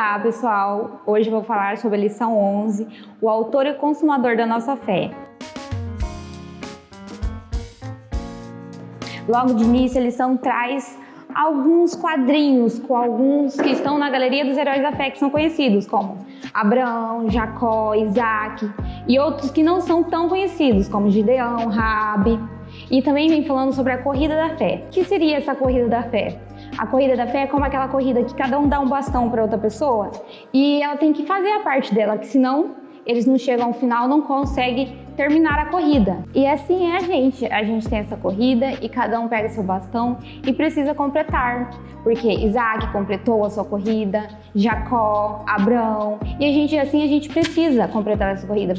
Olá, pessoal! Hoje eu vou falar sobre a lição 11, o autor e o consumador da nossa fé. Logo de início, a lição traz alguns quadrinhos com alguns que estão na galeria dos heróis da fé, que são conhecidos, como Abraão, Jacó, Isaac, e outros que não são tão conhecidos, como Gideão, Raabe. E também vem falando sobre a corrida da fé. O que seria essa corrida da fé? A corrida da fé é como aquela corrida que cada um dá um bastão para outra pessoa e ela tem que fazer a parte dela, que senão eles não chegam ao final, não conseguem terminar a corrida. E assim é a gente tem essa corrida e cada um pega seu bastão e precisa completar, porque Isaac completou a sua corrida, Jacó, Abraão, e a gente precisa completar essa corrida.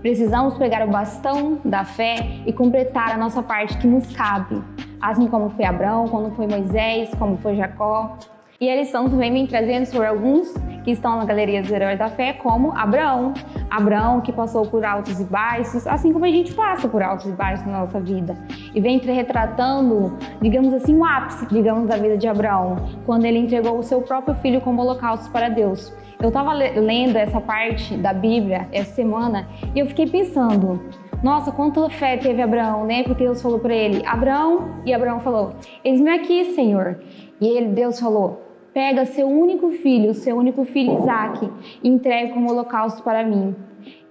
Precisamos pegar o bastão da fé e completar a nossa parte que nos cabe, assim como foi Abraão, como foi Moisés, como foi Jacó. E a lição também vem trazendo sobre alguns que estão na galeria dos heróis da fé, como Abraão. Abraão que passou por altos e baixos, assim como a gente passa por altos e baixos na nossa vida. E vem retratando, digamos assim, o ápice, da vida de Abraão, quando ele entregou o seu próprio filho como holocausto para Deus. Eu estava lendo essa parte da Bíblia essa semana e eu fiquei pensando, nossa, quanta fé teve Abraão, né? Porque Deus falou para ele, Abraão, e Abraão falou, eis-me aqui, Senhor. E Deus falou, pega seu único filho Isaac, e entregue como holocausto para mim.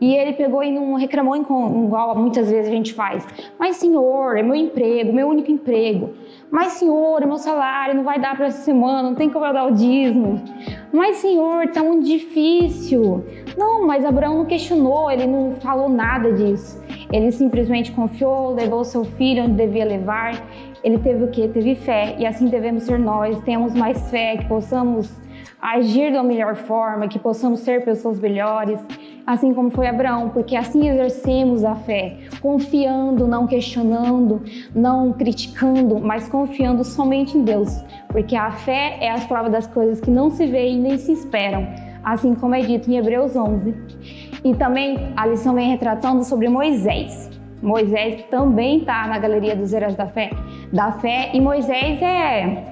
E ele pegou e não reclamou igual muitas vezes a gente faz. Mas Senhor, é meu emprego, meu único emprego. Mas Senhor, é meu salário, não vai dar para essa semana, não tem como eu dar o dízimo. Mas Senhor, tá muito difícil. Não, mas Abraão não questionou, ele não falou nada disso. Ele simplesmente confiou, levou o seu filho onde devia levar. Ele teve o quê? Teve fé. E assim devemos ser nós. Temos mais fé, que possamos agir da melhor forma, que possamos ser pessoas melhores, assim como foi Abraão, porque assim exercemos a fé, confiando, não questionando, não criticando, mas confiando somente em Deus, porque a fé é as provas das coisas que não se veem nem se esperam, assim como é dito em Hebreus 11. E também a lição vem retratando sobre Moisés. Moisés também está na galeria dos heróis da fé, e Moisés é,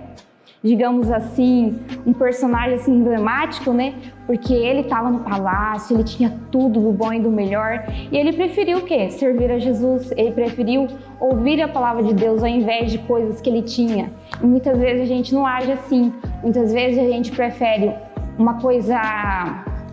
digamos assim, um personagem assim, emblemático, né? Porque ele estava no palácio, ele tinha tudo do bom e do melhor, e ele preferiu o quê? Servir a Jesus, ele preferiu ouvir a palavra de Deus ao invés de coisas que ele tinha. E muitas vezes a gente não age assim, muitas vezes a gente prefere uma coisa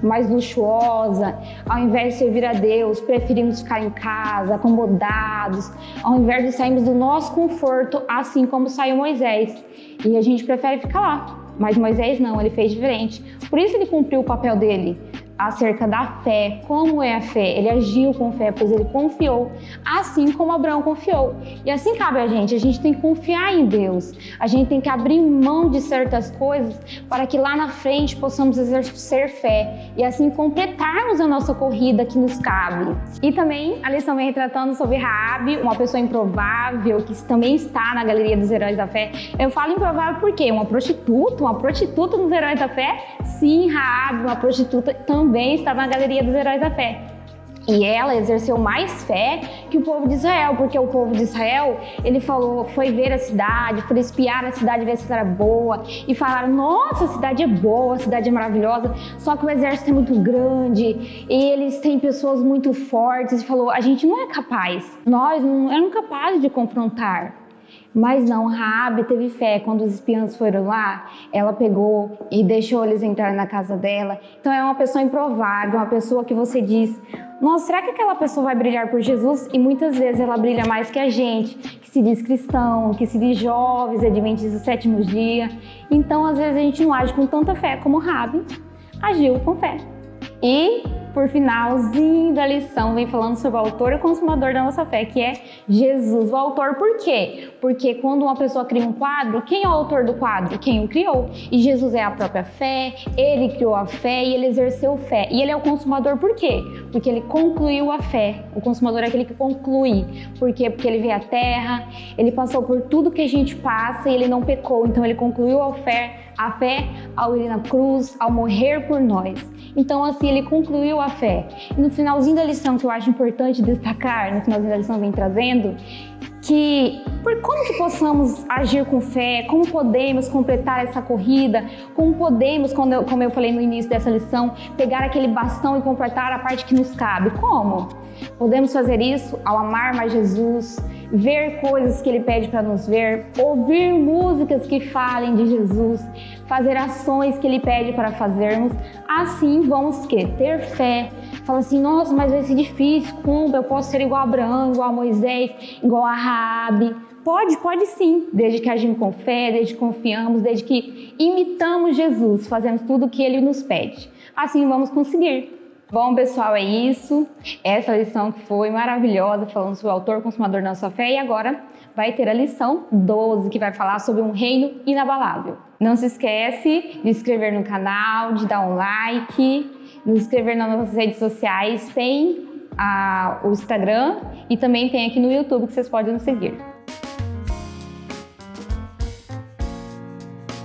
mais luxuosa, ao invés de servir a Deus, preferimos ficar em casa, acomodados, ao invés de sairmos do nosso conforto, assim como saiu Moisés. E a gente prefere ficar lá, mas Moisés não, ele fez diferente. Por isso ele cumpriu o papel dele acerca da fé. Como é a fé? Ele agiu com fé, pois ele confiou, assim como Abraão confiou. E assim cabe a gente tem que confiar em Deus, a gente tem que abrir mão de certas coisas para que lá na frente possamos exercer fé e assim completarmos a nossa corrida que nos cabe. E também a lição vem retratando sobre Raabe, uma pessoa improvável que também está na galeria dos heróis da fé. Eu falo improvável porque uma prostituta nos heróis da fé? Sim, Raabe, uma prostituta, também está na galeria dos heróis da fé. E ela exerceu mais fé que o povo de Israel, porque o povo de Israel, ele foi ver a cidade, foi espiar a cidade, ver se era boa, e falaram, nossa, a cidade é boa, a cidade é maravilhosa, só que o exército é muito grande, e eles têm pessoas muito fortes, e falou, a gente não é capaz, nós não éramos capazes de confrontar. Mas não, Raabe teve fé. Quando os espiãs foram lá, ela pegou e deixou eles entrar na casa dela. Então é uma pessoa improvável, uma pessoa que você diz, nossa, será que aquela pessoa vai brilhar por Jesus? E muitas vezes ela brilha mais que a gente, que se diz cristão, que se diz jovens, adventistas do sétimo dia. Então às vezes a gente não age com tanta fé como Raabe agiu com fé. E, por finalzinho da lição, vem falando sobre o autor e o consumador da nossa fé, que é Jesus. O autor, por quê? Porque quando uma pessoa cria um quadro, quem é o autor do quadro? Quem o criou. E Jesus é a própria fé, ele criou a fé e ele exerceu fé. E ele é o consumador, por quê? Porque ele concluiu a fé. O consumador é aquele que conclui. Por quê? Porque ele veio à terra, ele passou por tudo que a gente passa e ele não pecou. Então ele concluiu a fé ao ir na cruz, ao morrer por nós. Então assim ele concluiu a fé. E no finalzinho da lição, que eu acho importante destacar, no finalzinho da lição vem trazendo, que Por como que possamos agir com fé, como podemos completar essa corrida, como podemos, como eu falei no início dessa lição, pegar aquele bastão e completar a parte que nos cabe. Como? Podemos fazer isso ao amar mais Jesus, ver coisas que Ele pede para nos ver, ouvir músicas que falem de Jesus, fazer ações que Ele pede para fazermos. Assim vamos ter fé. Fala assim, nossa, mas vai ser difícil, como eu posso ser igual a Abraão, igual a Moisés, igual a Raabe? Pode sim, desde que agimos com fé, desde que confiamos, desde que imitamos Jesus, fazemos tudo o que Ele nos pede. Assim vamos conseguir. Bom, pessoal, é isso. Essa lição que foi maravilhosa, falando sobre o autor consumador da nossa fé. E agora vai ter a lição 12, que vai falar sobre um reino inabalável. Não se esquece de se inscrever no canal, de dar um like, de se inscrever nas nossas redes sociais. Tem o Instagram e também tem aqui no YouTube que vocês podem nos seguir.